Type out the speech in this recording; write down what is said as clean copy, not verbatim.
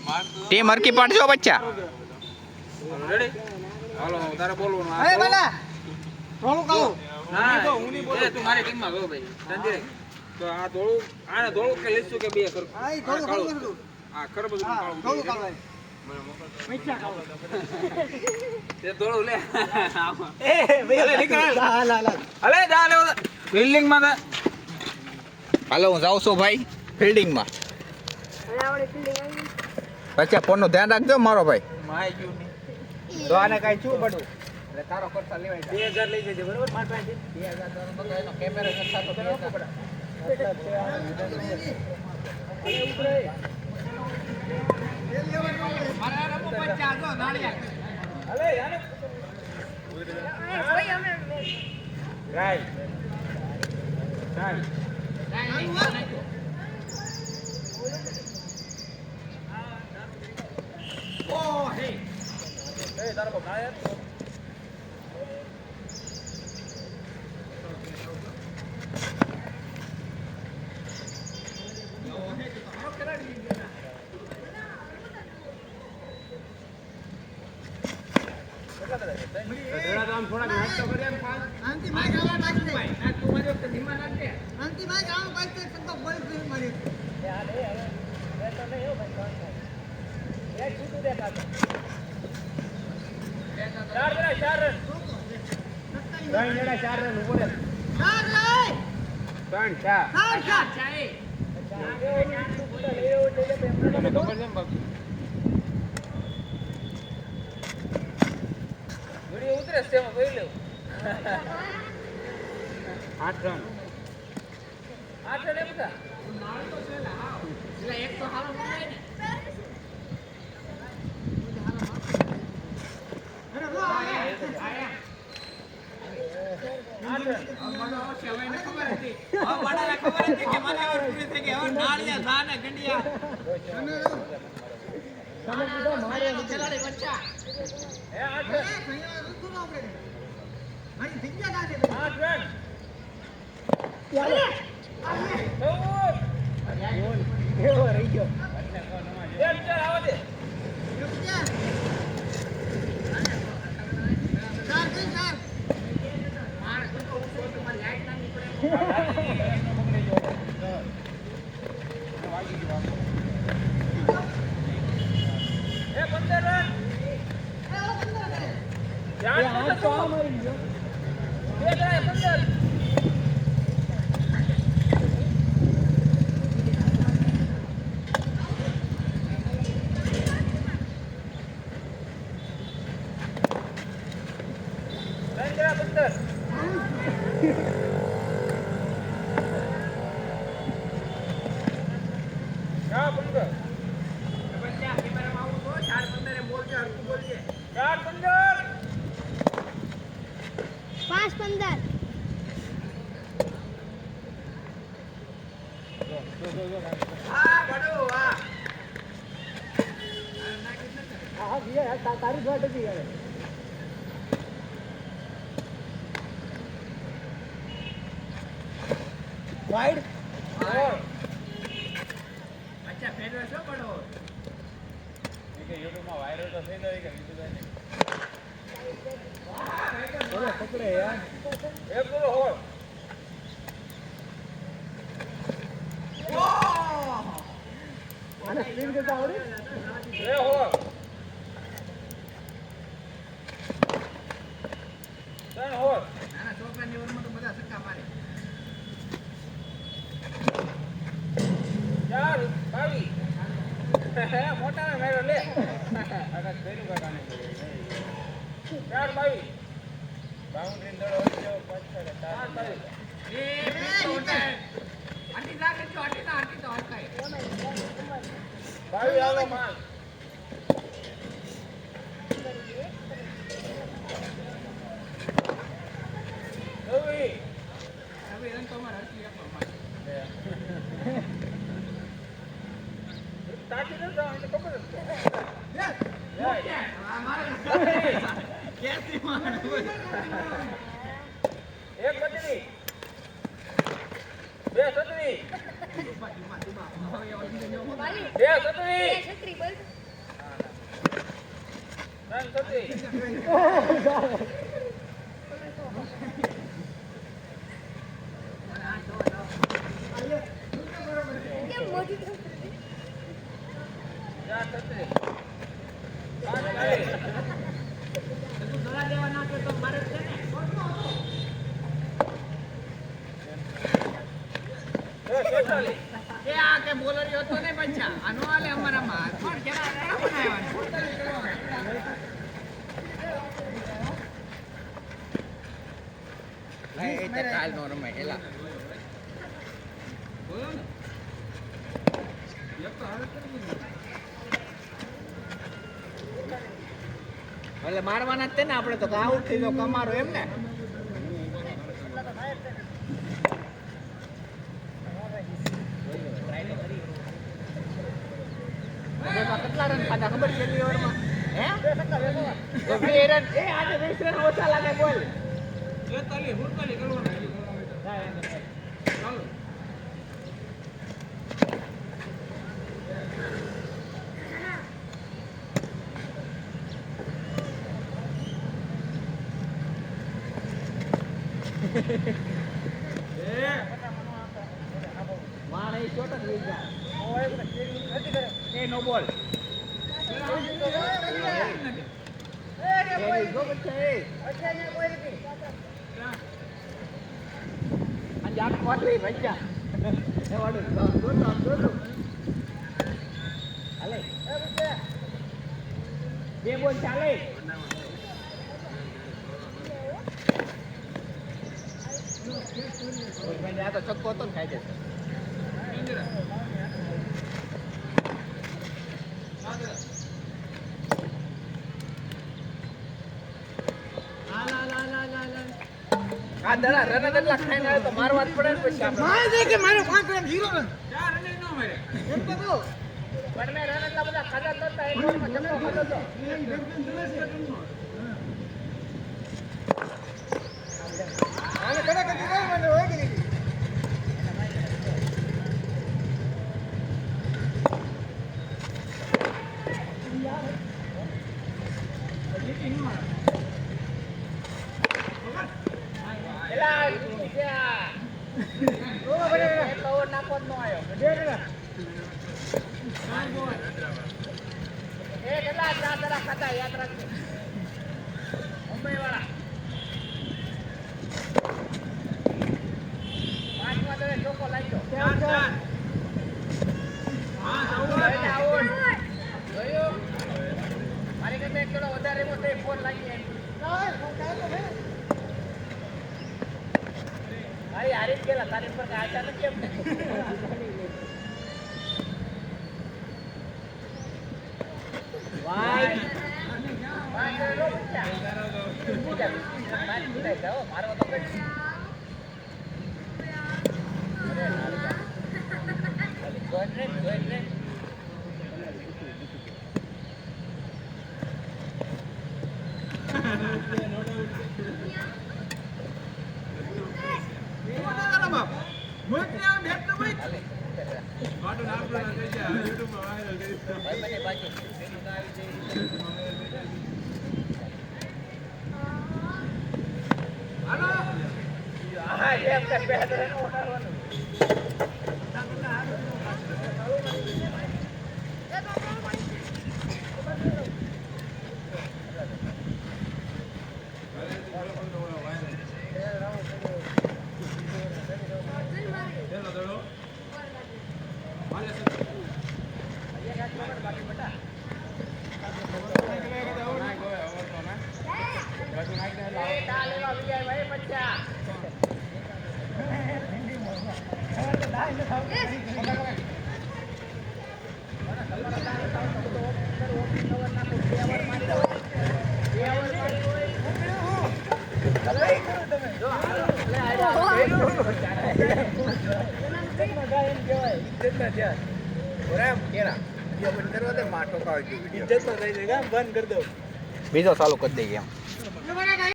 Team હરકી પાડજો બચ્ચા. Ready હાલો તારે બોલવાનું એ બાલા રોલું કાલો ના હું નહીં બોલું તું મારી ટીમમાં ગયો ભાઈ સંજય તો આ ધોળું આને ધોળું કે લીધું કે બે કર આ થોડું કાળું આ ખર બધું કાળું થોડું કાળું મીઠા કાળું તે ધોળું લે એ ભાઈ નીકળ લા અલે જા લે બિલ્ડિંગ માં હાલો હું જાઉં છું ભાઈ ફિલ્ડિંગમાં. બચ્ચા ફોનનું ધ્યાન રાખજો મારો ભાઈ. માય ગયું તો આને કાઈ શું પડું એટલે તારો ખર્ચા લેવાય 2000 લઈ જજે બરોબર માર પાસે 2000 તો બધો એનો કેમેરો નતા તો ન પડે મારા રમો બચ્ચા જો નાળિયા અલે યાને રાઈટ રાઈટ ઓ હે એ તારો બાપ આયા ઉતરે સ્ટેમાં જોઈ લેવું 8 રન એમ કા એક તો હારો મળે ને તારી જ વાટ હતી યાર વાઈડ અચ્છા ફેરવે છો પડો કે YouTube માં વાયરલ તો થઈ ગયો કે બીજું બોલો પકડે યાર એક બોલો હો આને સ્ક્રીન કરતા આવડે એ હો તન હો નાના છોકરાની ઓવરમાં તો બધા સક્કા મારે ચાર બાવી મોટા મેરો લે આગળ ભેરું કાકાને ચાર બાવી બાઉન્ડરી દડો જો પાછળ ચાર બાવી એ આટી લાગે જો આટી તો હલકાય બાવી આવો માલ ઓય હવે રન તો માર હરકી આપો માર તાકી ન જાવ એટલે ખબર જ છે મારે કેસી માર એક બચડી બે સતરી બે સતરી એ આ કે બોલરી હતો ને બચ્ચા આનો આલે અમારામાં પણ કેરા બનાવવાનું ભાઈ એ તો કાલ નો રમાય હેલા એટલે મારવાના જ તે ને આપણે તો આઉટ થઈ તો કમારો એમ ને કેટલા રન ખાધા ખબર છે છેલ્લી ઓવરમાં હે 2 રન એ આજે 20 રન ઓછા લાગે બોલ 43 48 કરવાના ચાલો વાણ એ શોટ જ લઈ જા એ નો બોલ બે બોલ ચાલે આ તો છક્કો હતો ને ખાઈ જશે આ દડા રન કેટલા ખાઈને આવે તો મારવા જ પડે ને પછી આપણે મારે છે કે મારે 5 રન 0 રન 4 રન નો મારે એમ તો કહો પણ મેં રન એટલા બધા ખાધા તો હતા એક ઓવરમાં છક્કો ખાધો તો આને કડા કડી મને હોય કે નહીં મારી કરતા એક કિલો વધારે ફોન લાગી ભાઈ હારી જ ગયેલા તારી પર આશા નથી કેમ મારો તો બીજો ચાલુ કરી દઈએ એમ